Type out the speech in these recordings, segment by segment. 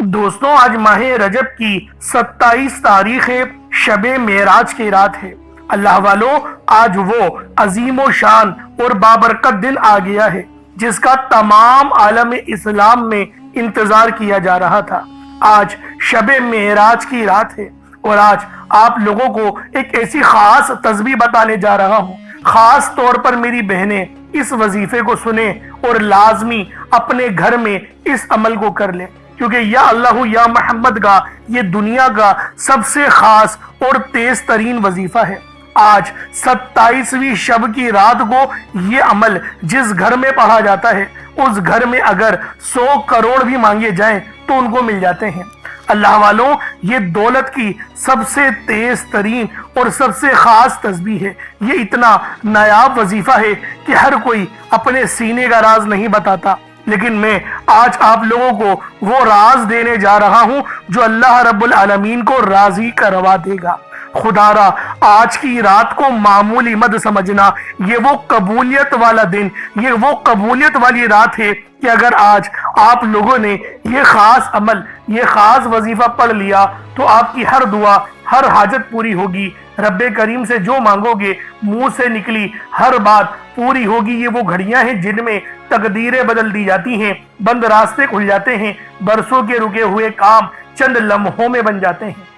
دوستوں، آج ماہ رجب کی 27 تاریخ شب معراج کی رات ہے۔ اللہ والو، آج وہ عظیم و شان اور بابرکت دن آ گیا ہے جس کا تمام عالم اسلام میں انتظار کیا جا رہا تھا۔ آج شب معراج کی رات ہے اور آج آپ لوگوں کو ایک ایسی خاص تسبیح بتانے جا رہا ہوں۔ خاص طور پر میری بہنیں اس وظیفے کو سنیں اور لازمی اپنے گھر میں اس عمل کو کر لیں، کیونکہ یا اللہ یا محمد کا یہ دنیا کا سب سے خاص اور تیز ترین وظیفہ ہے۔ آج 27ویں شب کی رات کو یہ عمل جس گھر میں پڑھا جاتا ہے، اس گھر میں اگر 100 کروڑ بھی مانگے جائیں تو ان کو مل جاتے ہیں۔ اللہ والوں، یہ دولت کی سب سے تیز ترین اور سب سے خاص تسبیح ہے۔ یہ اتنا نایاب وظیفہ ہے کہ ہر کوئی اپنے سینے کا راز نہیں بتاتا، لیکن میں آج آپ لوگوں کو وہ راز دینے جا رہا ہوں جو اللہ رب العالمین کو راضی کروا دے گا۔ خدا را، آج کی رات کو معمولی مت سمجھنا، یہ وہ قبولیت والا دن، یہ وہ قبولیت والی رات ہے کہ اگر آج آپ لوگوں نے یہ خاص عمل، یہ خاص وظیفہ پڑھ لیا تو آپ کی ہر دعا، ہر حاجت پوری ہوگی۔ رب کریم سے جو مانگو گے، منہ سے نکلی ہر بات پوری ہوگی۔ یہ وہ گھڑیاں ہیں جن میں تقدیریں بدل دی جاتی ہیں، بند راستے کھل جاتے ہیں، برسوں کے رکے ہوئے کام چند لمحوں میں بن جاتے ہیں۔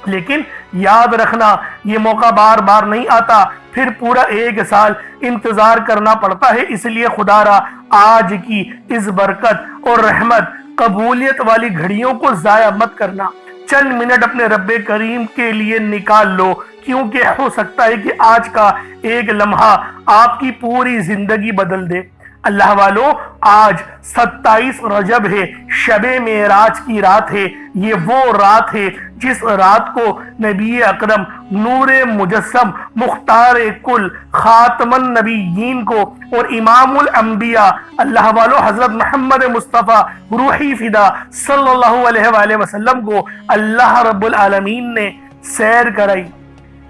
لیکن یاد رکھنا، یہ موقع بار بار نہیں آتا، پھر پورا 1 سال انتظار کرنا پڑتا ہے۔ اس لیے خدا را، آج کی اس برکت اور رحمت، قبولیت والی گھڑیوں کو ضائع مت کرنا۔ چند منٹ اپنے رب کریم کے لیے نکال لو، کیونکہ ہو سکتا ہے کہ آج کا ایک لمحہ آپ کی پوری زندگی بدل دے۔ اللہ والو، آج 27 رجب ہے، شب معراج کی رات ہے۔ یہ وہ رات ہے جس رات کو نبی اکرم، نور مجسم، مختار کل، خاتم النبیین کو اور امام الانبیاء، اللہ والو حضرت محمد مصطفیٰ روحی فدا صلی اللہ علیہ وآلہ وسلم کو اللہ رب العالمین نے سیر کرائی،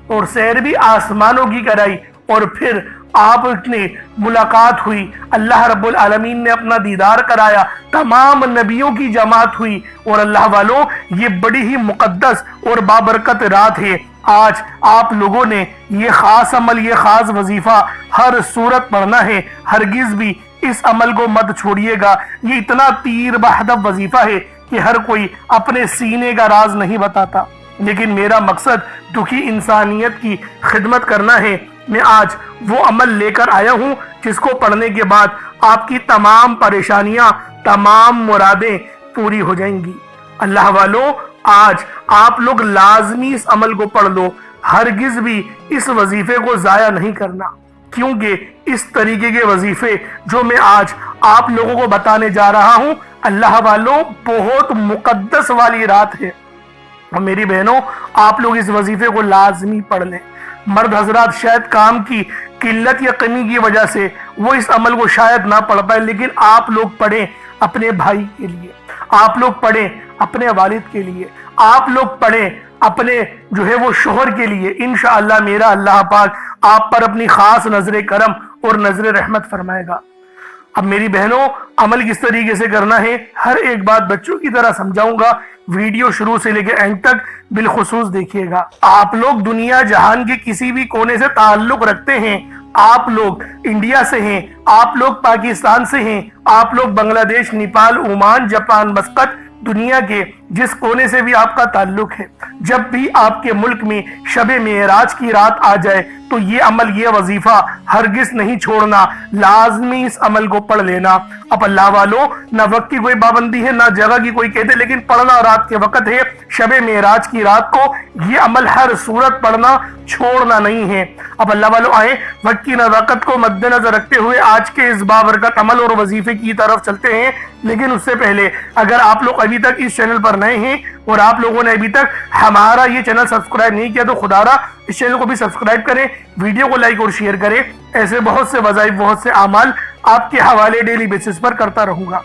اور سیر بھی آسمانوں کی کرائی، اور پھر آپ نے ملاقات ہوئی، اللہ رب العالمین نے اپنا دیدار کرایا، تمام نبیوں کی جماعت ہوئی۔ اور اللہ والوں، یہ بڑی ہی مقدس اور بابرکت رات ہے۔ آج آپ لوگوں نے یہ خاص عمل، یہ خاص وظیفہ ہر صورت پڑھنا ہے۔ ہرگز بھی اس عمل کو مت چھوڑیے گا۔ یہ اتنا تیر بہدف وظیفہ ہے کہ ہر کوئی اپنے سینے کا راز نہیں بتاتا، لیکن میرا مقصد دکھی انسانیت کی خدمت کرنا ہے۔ میں آج وہ عمل لے کر آیا ہوں جس کو پڑھنے کے بعد آپ کی تمام پریشانیاں، تمام مرادیں پوری ہو جائیں گی۔ اللہ والو، آج آپ لوگ لازمی اس عمل کو پڑھ لو، ہرگز بھی اس وظیفے کو ضائع نہیں کرنا، کیونکہ اس طریقے کے وظیفے جو میں آج آپ لوگوں کو بتانے جا رہا ہوں، اللہ والو، بہت مقدس والی رات ہے۔ اور میری بہنوں، آپ لوگ اس وظیفے کو لازمی پڑھ لیں۔ مرد حضرات شاید کام کی قلت یا کمی کی وجہ سے وہ اس عمل کو شاید نہ پڑھ پائے، لیکن آپ لوگ پڑھیں اپنے بھائی کے لیے، آپ لوگ پڑھیں اپنے والد کے لیے، آپ لوگ پڑھیں اپنے جو ہے وہ شوہر کے لیے۔ انشاءاللہ میرا اللہ پاک آپ پر اپنی خاص نظر کرم اور نظر رحمت فرمائے گا۔ اب میری بہنوں، عمل کس طریقے سے کرنا ہے، ہر ایک بات بچوں کی طرح سمجھاؤں گا۔ ویڈیو شروع سے لے کے اینڈ تک بالخصوص دیکھیے گا۔ آپ لوگ دنیا جہان کے کسی بھی کونے سے تعلق رکھتے ہیں، آپ لوگ انڈیا سے ہیں، آپ لوگ پاکستان سے ہیں، آپ لوگ بنگلہ دیش، نیپال، عمان، جاپان، مسقط، دنیا کے جس کونے سے بھی آپ کا تعلق ہے، جب بھی آپ کے ملک میں شب معراج کی رات آ جائے تو یہ عمل، یہ وظیفہ ہرگز نہیں چھوڑنا، لازمی اس عمل کو پڑھ لینا۔ اب اللہ والوں، نہ وقت کی کوئی پابندی ہے، نہ جگہ کی کوئی قید ہے، لیکن پڑھنا رات کے وقت ہے، شب معراج کی رات کو یہ عمل ہر صورت پڑھنا، چھوڑنا نہیں ہے۔ اب اللہ والوں، آئیں وقت کی نزاکت کو مد نظر رکھتے ہوئے آج کے اس بابرکت عمل اور وظیفے کی طرف چلتے ہیں۔ لیکن اس سے پہلے اگر آپ لوگ ابھی تک اس چینل پر نئے ہیں اور آپ لوگوں نے ابھی تک ہمارا یہ چینل سبسکرائب نہیں کیا تو خدا را اس چینل کو بھی سبسکرائب کریں، ویڈیو کو لائک اور شیئر کریں۔ ایسے بہت سے وظائف، بہت سے اعمال آپ کے حوالے ڈیلی بیسس پر کرتا رہوں گا۔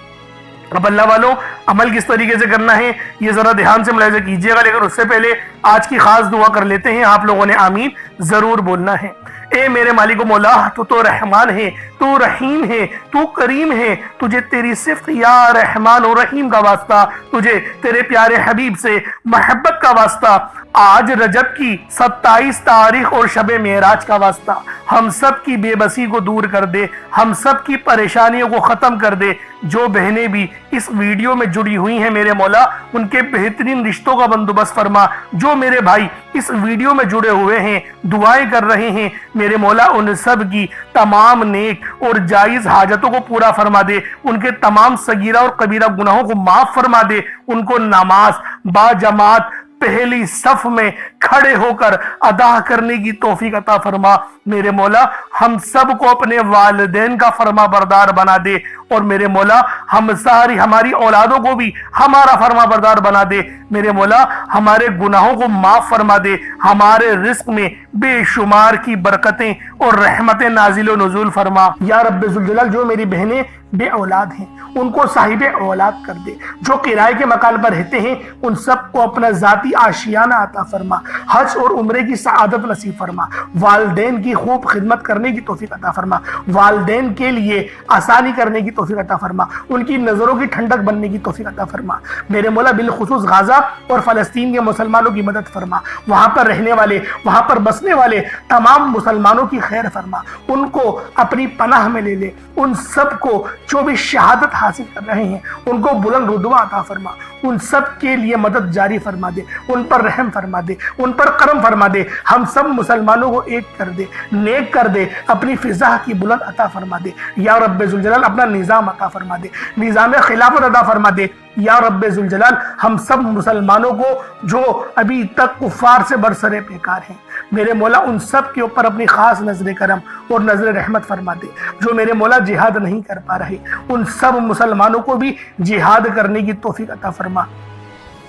اب اللہ والوں، عمل کس طریقے سے کرنا ہے یہ ذرا دھیان سے ملاحظہ کیجیے گا، لیکن اس سے پہلے آج کی خاص دعا کر لیتے ہیں۔ آپ لوگوں نے آمین ضرور بولنا ہے۔ اے میرے مالک و مولا، تو رحمان ہے، تو رحیم ہے، تو کریم ہے، تجھے تیری صفت یا رحمان و رحیم کا واسطہ، تجھے تیرے پیارے حبیب سے محبت کا واسطہ، آج رجب کی 27 تاریخ اور شب معراج کا واسطہ، ہم سب کی بے بسی کو دور کر دے، ہم سب کی پریشانیوں کو ختم کر دے۔ جو بہنیں بھی اس ویڈیو میں جڑی ہوئی ہیں میرے مولا، ان کے بہترین رشتوں کا بندوبست فرما۔ جو میرے بھائی اس ویڈیو میں جڑے ہوئے ہیں، دعائیں کر رہے ہیں، میرے مولا ان سب کی تمام نیک اور جائز حاجتوں کو پورا فرما دے، ان کے تمام صغیرہ اور کبیرہ گناہوں کو معاف فرما دے، ان کو نماز با جماعت پہلی صف میں کھڑے ہو کر ادا کرنے کی توفیق عطا فرما۔ میرے مولا ہم سب کو اپنے والدین کا فرما بردار بنا دے، اور میرے مولا ہماری اولادوں کو بھی ہمارا فرما بردار بنا دے۔ میرے مولا ہمارے گناہوں کو معاف فرما دے، ہمارے رزق میں بے شمار کی برکتیں اور رحمتیں نازل و نزول فرما۔ یا رب ذوالجلال، جو میری بہنیں بے اولاد ہیں ان کو صاحب اولاد کر دے، جو کرائے کے مکان پر رہتے ہیں ان سب کو اپنا ذاتی آشیانہ عطا فرما، حج اور عمرے کی سعادت نصیب فرما، والدین کی خوب خدمت کرنے کی توفیق عطا فرما، والدین کے لیے آسانی کرنے کی توفیق عطا فرما، ان کی نظروں کی ٹھنڈک بننے کی توفیق عطا فرما۔ میرے مولا بالخصوص غزہ اور فلسطین کے مسلمانوں کی مدد فرما، وہاں پر رہنے والے، وہاں پر بسنے والے تمام مسلمانوں کی خیر فرما، ان کو اپنی پناہ میں لے لے، ان سب کو جو بھی شہادت حاصل کر رہے ہیں ان کو بلند رتبہ عطا فرما، ان سب کے لیے مدد جاری فرما دے، ان پر رحم فرما دے، ان پر کرم فرما دے، ہم سب مسلمانوں کو ایک کر دے، نیک کر دے، اپنی فضا کی بلند عطا فرما دے۔ یا رب ذوالجلال اپنا نظام عطا فرما دے، نظام خلافت عطا فرما دے۔ یا رب ذوالجلال ہم سب مسلمانوں کو جو ابھی تک کفار سے برسرے پیکار ہیں، میرے مولا ان سب کے اوپر اپنی خاص نظر کرم اور نظر رحمت فرما دے۔ جو میرے مولا جہاد نہیں کر پا رہے ان سب مسلمانوں کو بھی جہاد کرنے کی توفیق عطا فرما،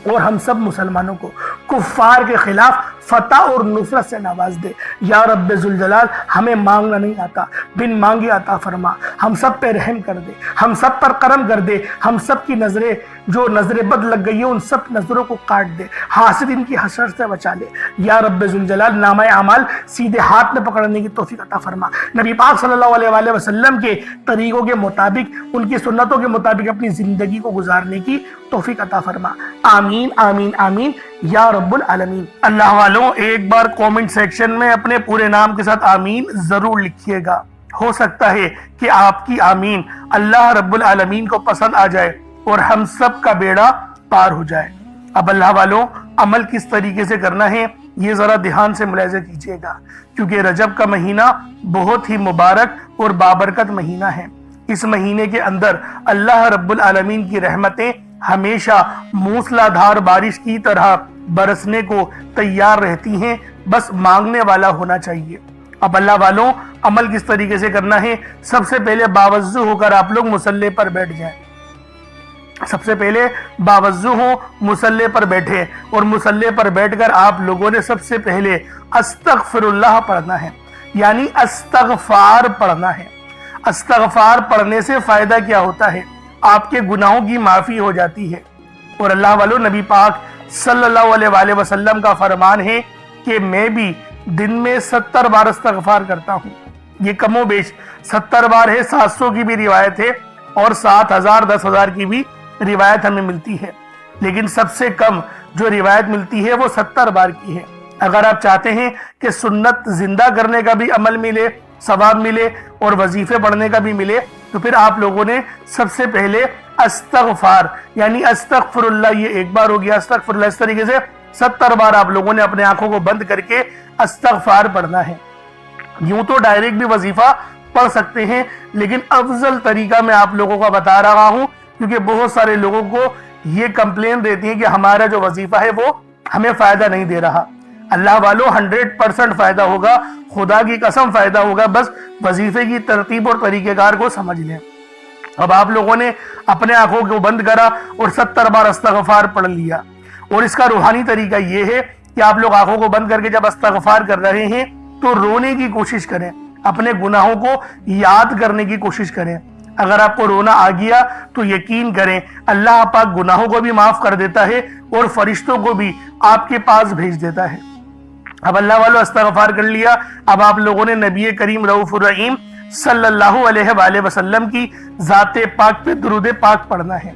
اور ہم سب مسلمانوں کو کفار کے خلاف فتح اور نصرت سے نواز دے۔ یا رب ذوالجلال ہمیں مانگنا نہیں آتا، بن مانگے عطا فرما، ہم سب پہ رحم کر دے، ہم سب پر کرم کر دے، ہم سب کی نظریں جو نظر بد لگ گئی ہے ان سب نظروں کو کاٹ دے، حاسد ان کی حسرت سے بچا لے۔ یا رب ذوالجلال نامہ اعمال سیدھے ہاتھ میں پکڑنے کی توفیق عطا فرما، نبی پاک صلی اللہ علیہ وآلہ وسلم کے طریقوں کے مطابق، ان کی سنتوں کے مطابق اپنی زندگی کو گزارنے کی توفیق عطا فرما۔ آمین آمین آمین یا رب العالمین۔ اللہ والوں ایک بار کومنٹ سیکشن میں اپنے پورے نام کے ساتھ آمین ضرور لکھیے گا، ہو سکتا ہے کہ آپ کی آمین اللہ رب العالمین کو پسند آ جائے اور ہم سب کا بیڑا پار ہو جائے۔ اب اللہ والوں عمل کس طریقے سے کرنا ہے یہ ذرا دھیان سے ملاحظہ کیجیے گا، کیونکہ رجب کا مہینہ بہت ہی مبارک اور بابرکت مہینہ ہے۔ اس مہینے کے اندر اللہ رب العالمین کی رحمتیں ہمیشہ موسلا دھار بارش کی طرح برسنے کو تیار رہتی ہیں، بس مانگنے والا ہونا چاہیے۔ اب اللہ والوں عمل کس طریقے سے کرنا ہے؟ سب سے پہلے باوضو ہو کر آپ لوگ مصلی پر بیٹھ جائیں، سب سے پہلے باوضو ہو مصلی پر بیٹھے، اور مصلی پر بیٹھ کر آپ لوگوں نے سب سے پہلے استغفر اللہ پڑھنا ہے، یعنی استغفار پڑھنا ہے۔ استغفار پڑھنے سے فائدہ کیا ہوتا ہے؟ آپ کے گناہوں کی معافی ہو جاتی ہے، اور اللہ والو نبی پاک صلی اللہ علیہ وآلہ وسلم کا فرمان ہے کہ میں بھی دن میں 70 بار استغفار کرتا ہوں۔ یہ کم و بیش 70 بار ہے، 700 کی بھی روایت ہے اور 7000 10,000 کی بھی روایت ہمیں ملتی ہے، لیکن سب سے کم جو روایت ملتی ہے وہ 70 بار کی ہے۔ اگر آپ چاہتے ہیں کہ سنت زندہ کرنے کا بھی عمل ملے، ثواب ملے اور وظیفے پڑھنے کا بھی ملے، تو پھر آپ لوگوں نے سب سے پہلے استغفار یعنی استغفر اللہ، یہ ایک بار ہو گیا استغفر اللہ، اس طریقے سے 70 بار آپ لوگوں نے اپنے آنکھوں کو بند کر کے استغفار پڑھنا ہے۔ یوں تو ڈائریکٹ بھی وظیفہ پڑھ سکتے ہیں، لیکن افضل طریقہ میں آپ لوگوں کا بتا رہا ہوں، کیونکہ بہت سارے لوگوں کو یہ کمپلین رہتی ہے کہ ہمارا جو وظیفہ ہے وہ ہمیں فائدہ نہیں دے رہا۔ اللہ والو 100% فائدہ ہوگا، خدا کی قسم فائدہ ہوگا، بس وظیفے کی ترتیب اور طریقہ کار کو سمجھ لیں۔ اب آپ لوگوں نے اپنے آنکھوں کو بند کرا اور 70 بار استغفار پڑھ لیا، اور اس کا روحانی طریقہ یہ ہے کہ آپ لوگ آنکھوں کو بند کر کے جب استغفار کر رہے ہیں تو رونے کی کوشش کریں، اپنے گناہوں کو یاد کرنے کی کوشش کریں۔ اگر آپ کو رونا آ گیا تو یقین کریں اللہ پاک گناہوں کو بھی معاف کر دیتا ہے اور فرشتوں کو بھی آپ کے پاس بھیج دیتا ہے۔ اب اللہ والو استغفار کر لیا، اب آپ لوگوں نے نبی کریم رؤوف الرحیم صلی اللہ علیہ وآلہ وسلم کی ذات پاک پہ درود پاک پڑھنا ہے۔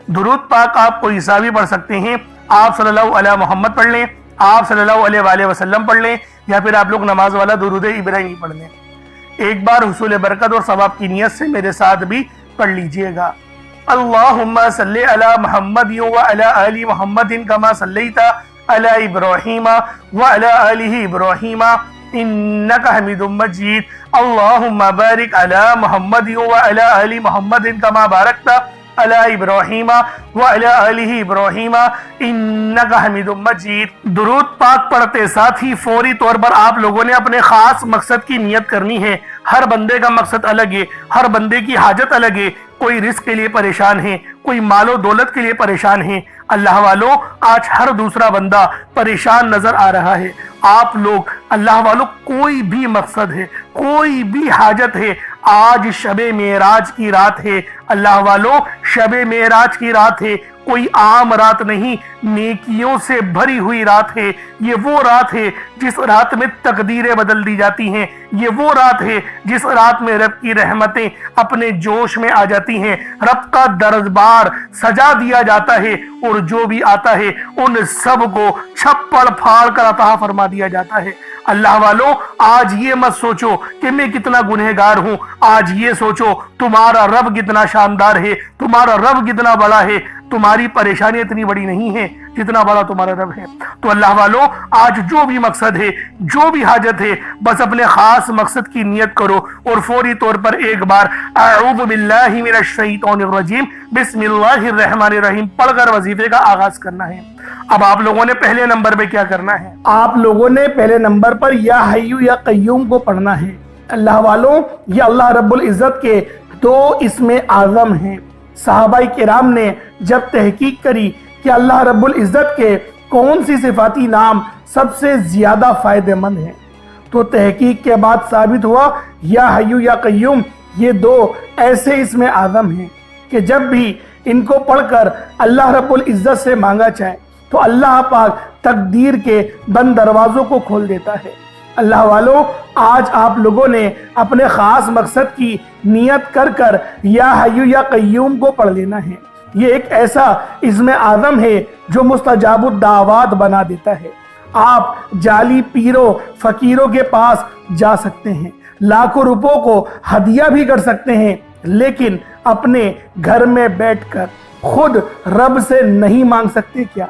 درود پاک آپ کوئی سا بھی پڑھ سکتے ہیں، آپ صلی اللہ علیہ محمد پڑھ لیں، آپ صلی اللہ علیہ وآلہ وسلم پڑھ لیں، یا پھر آپ لوگ نماز والا درود ابراہیمی پڑھ لیں۔ ایک بار حصول برکت اور ثواب کی نیت سے میرے ساتھ بھی پڑھ لیجئے گا۔ اللہم صلی علی محمد وعلی آل محمد کما صلیت علی ابراہیم وعلی آل ابراہیم انک حمید مجید۔ اللہم بارک علی محمد وعلی آل محمد کما بارکت علی ابراہیم وعلی آل ابراہیم انک حمید مجید۔ درود پاک پڑھتے ساتھ ہی فوری طور پر آپ لوگوں نے اپنے خاص مقصد کی نیت کرنی ہے۔ ہر بندے کا مقصد الگ ہے، ہر بندے کی حاجت الگ ہے۔ کوئی رزق کے لیے پریشان ہے، کوئی مال و دولت کے لیے پریشان ہے۔ اللہ والوں، آج ہر دوسرا بندہ پریشان نظر آ رہا ہے۔ آپ لوگ اللہ والوں کوئی بھی مقصد ہے، کوئی بھی حاجت ہے، آج شب معراج کی رات ہے۔ اللہ والوں، شب معراج کی رات ہے، کوئی عام رات نہیں، نیکیوں سے بھری ہوئی رات ہے۔ یہ وہ رات ہے جس رات میں تقدیریں بدل دی جاتی ہیں۔ یہ وہ رات ہے جس رات میں رب کی رحمتیں اپنے جوش میں آ جاتی ہیں، رب کا دربار سجا دیا جاتا ہے، اور جو بھی آتا ہے ان سب کو چھپڑ پھاڑ کر عطا فرما دیا جاتا ہے۔ اللہ والوں، آج یہ مت سوچو کہ میں کتنا گنہگار ہوں، آج یہ سوچو تمہارا رب کتنا شاندار ہے، تمہارا رب کتنا بڑا ہے۔ تمہاری پریشانی اتنی بڑی نہیں ہے جتنا بڑا تمہارا رب ہے۔ تو اللہ والوں، آج جو بھی مقصد ہے، جو بھی حاجت ہے، بس اپنے خاص مقصد کی نیت کرو، اور فوری طور پر ایک بار اعوذ باللہ من الشیطان الرجیم بسم اللہ الرحمن الرحیم پڑھ کر وظیفے کا آغاز کرنا ہے۔ اب آپ لوگوں نے پہلے نمبر پہ کیا کرنا ہے؟ آپ لوگوں نے پہلے نمبر پر یا حیو یا قیوم کو پڑھنا ہے۔ اللہ والوں، یہ اللہ رب العزت کے دو اسم اعظم ہیں۔ صحابہ کرام نے جب تحقیق کری کہ اللہ رب العزت کے کون سی صفاتی نام سب سے زیادہ فائدہ مند ہیں، تو تحقیق کے بعد ثابت ہوا یا حیو یا قیوم یہ دو ایسے اسم اعظم ہیں کہ جب بھی ان کو پڑھ کر اللہ رب العزت سے مانگا جائے تو اللہ پاک تقدیر کے بند دروازوں کو کھول دیتا ہے۔ اللہ والوں، آج آپ لوگوں نے اپنے خاص مقصد کی نیت کر کر یا حیو یا قیوم کو پڑھ لینا ہے۔ یہ ایک ایسا اسم اعظم ہے جو مستجاب الدعوات بنا دیتا ہے۔ آپ جعلی پیروں فقیروں کے پاس جا سکتے ہیں، لاکھوں روپوں کو ہدیہ بھی کر سکتے ہیں، لیکن اپنے گھر میں بیٹھ کر خود رب سے نہیں مانگ سکتے کیا؟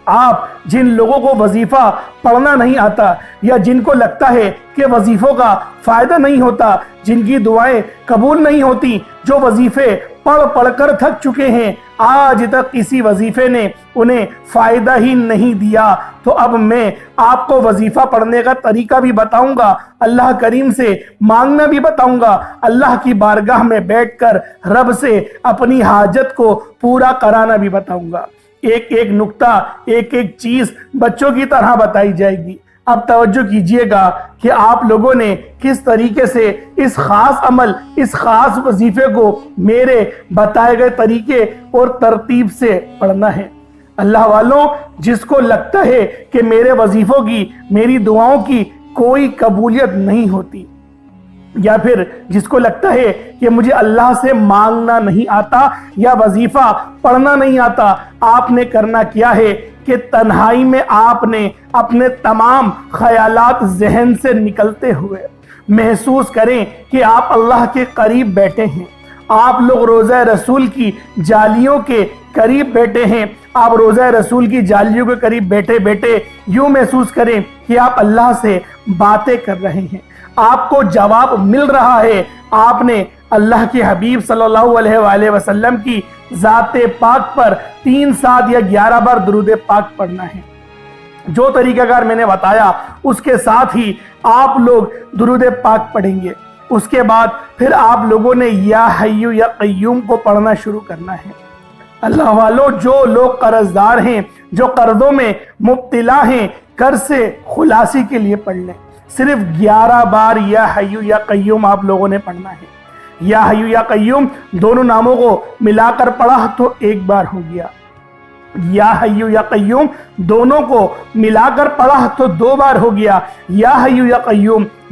آپ جن لوگوں کو وظیفہ پڑھنا نہیں آتا، یا جن کو لگتا ہے کہ وظیفوں کا فائدہ نہیں ہوتا، جن کی دعائیں قبول نہیں ہوتی، جو وظیفے پڑھ پڑھ کر تھک چکے ہیں، آج تک کسی وظیفے نے انہیں فائدہ ہی نہیں دیا، تو اب میں آپ کو وظیفہ پڑھنے کا طریقہ بھی بتاؤں گا، اللہ کریم سے مانگنا بھی بتاؤں گا، اللہ کی بارگاہ میں بیٹھ کر رب سے اپنی حاجت کو پورا کرانا بھی بتاؤں گا۔ ایک ایک نقطہ، ایک ایک چیز بچوں کی طرح بتائی جائے گی۔ اب توجہ کیجئے گا کہ آپ لوگوں نے کس طریقے سے اس خاص عمل، اس خاص وظیفے کو میرے بتائے گئے طریقے اور ترتیب سے پڑھنا ہے۔ اللہ والوں، جس کو لگتا ہے کہ میرے وظیفوں کی، میری دعاؤں کی کوئی قبولیت نہیں ہوتی، یا پھر جس کو لگتا ہے کہ مجھے اللہ سے مانگنا نہیں آتا یا وظیفہ پڑھنا نہیں آتا، آپ نے کرنا کیا ہے کہ تنہائی میں آپ نے اپنے تمام خیالات ذہن سے نکلتے ہوئے محسوس کریں کہ آپ اللہ کے قریب بیٹھے ہیں، آپ لوگ روضہ رسول کی جالیوں کے قریب بیٹھے ہیں۔ آپ روضہ رسول کی جالیوں کے قریب بیٹھے بیٹھے یوں محسوس کریں کہ آپ اللہ سے باتیں کر رہے ہیں، آپ کو جواب مل رہا ہے۔ آپ نے اللہ کے حبیب صلی اللہ علیہ وآلہ وسلم کی ذات پاک پر 3 7 یا 11 بار درود پاک پڑھنا ہے۔ جو طریقہ کار میں نے بتایا اس کے ساتھ ہی آپ لوگ درود پاک پڑھیں گے۔ اس کے بعد پھر آپ لوگوں نے یا حیو یا قیوم کو پڑھنا شروع کرنا ہے۔ اللہ والوں، جو لوگ قرض دار ہیں، جو قرضوں میں مبتلا ہیں، قرض سے خلاصی کے لیے پڑھ لیں۔ صرف 11 بار یا حیو یا قیوم آپ لوگوں نے پڑھنا ہے۔ یا حیو یا قیوم دونوں ناموں کو ملا کر پڑھا تو 1 بار ہو گیا، یا حیو یا قیوم دونوں کو ملا کر پڑھا تو 2 بار ہو گیا، یا حیو یا قیوم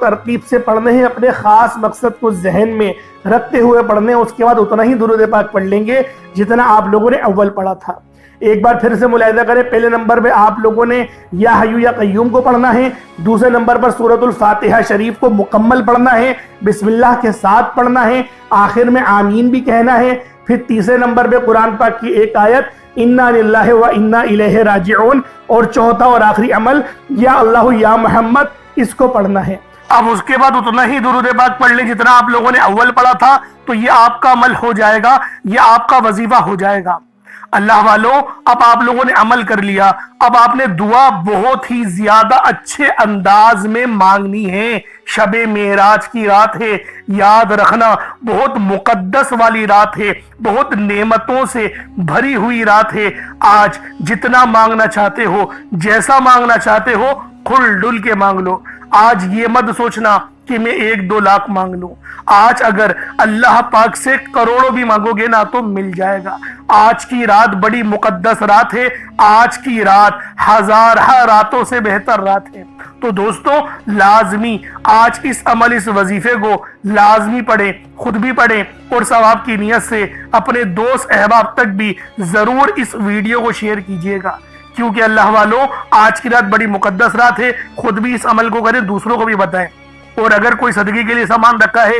ترتیب سے پڑھنے ہیں، اپنے خاص مقصد کو ذہن میں رکھتے ہوئے پڑھنے ہیں، اس کے بعد اتنا ہی درود پاک پڑھ لیں گے جتنا آپ لوگوں نے اول پڑھا تھا۔ ایک بار پھر سے ملاحظہ کریں، پہلے نمبر پہ آپ لوگوں نے یا حیو یا قیوم کو پڑھنا ہے، دوسرے نمبر پر سورۃ الفاتحہ شریف کو مکمل پڑھنا ہے، بسم اللہ کے ساتھ پڑھنا ہے، آخر میں آمین بھی کہنا ہے، پھر تیسرے نمبر پہ قرآن پاک کی ایک آیت انا للہ و انا الیہ راجعون، اور چوتھا اور آخری عمل یا اللہ یا محمد، اس کو پڑھنا ہے۔ اب اس کے بعد اتنا ہی درود پاک پڑھ لیں جتنا آپ لوگوں نے اول پڑھا تھا، تو یہ آپ کا عمل ہو جائے گا، یہ آپ کا وظیفہ ہو جائے گا۔ اللہ والو، اب آپ لوگوں نے عمل کر لیا، اب آپ نے دعا بہت ہی زیادہ اچھے انداز میں مانگنی ہے۔ شب معراج کی رات ہے، یاد رکھنا بہت مقدس والی رات ہے، بہت نعمتوں سے بھری ہوئی رات ہے۔ آج جتنا مانگنا چاہتے ہو، جیسا مانگنا چاہتے ہو، کھل ڈل کے مانگ لو۔ آج یہ مت سوچنا کہ میں 1-2 لاکھ مانگ لوں۔ آج اگر اللہ پاک سے کروڑوں بھی مانگو گے نا تو مل جائے گا۔ آج کی رات بڑی مقدس رات ہے، آج کی رات ہزارہ راتوں سے بہتر رات ہے۔ تو دوستو، لازمی آج اس عمل، اس وظیفے کو لازمی پڑھیں، خود بھی پڑھیں، اور ثواب کی نیت سے اپنے دوست احباب تک بھی ضرور اس ویڈیو کو شیئر کیجیے گا، کیونکہ اللہ والوں، آج کی رات بڑی مقدس رات ہے۔ خود بھی اس عمل کو کریں، دوسروں کو بھی بتائیں۔ اور اگر کوئی صدقے کے لیے سامان رکھا ہے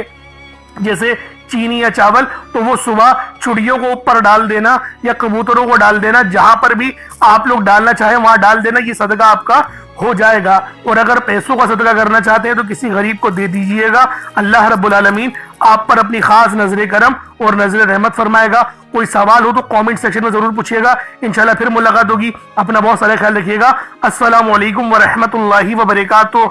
جیسے چینی یا چاول، تو وہ صبح چڑیوں کو اوپر ڈال دینا یا کبوتروں کو ڈال دینا، جہاں پر بھی آپ لوگ ڈالنا چاہیں وہاں ڈال دینا، یہ صدقہ آپ کا ہو جائے گا۔ اور اگر پیسوں کا صدقہ کرنا چاہتے ہیں تو کسی غریب کو دے دیجئے گا۔ اللہ رب العالمین آپ پر اپنی خاص نظر کرم اور نظر رحمت فرمائے گا۔ کوئی سوال ہو تو کامنٹ سیکشن میں ضرور پوچھیے گا، انشاءاللہ پھر ملاقات ہوگی۔ اپنا بہت سارا خیال رکھیے گا۔ السلام علیکم ورحمۃ اللہ وبرکاتہ۔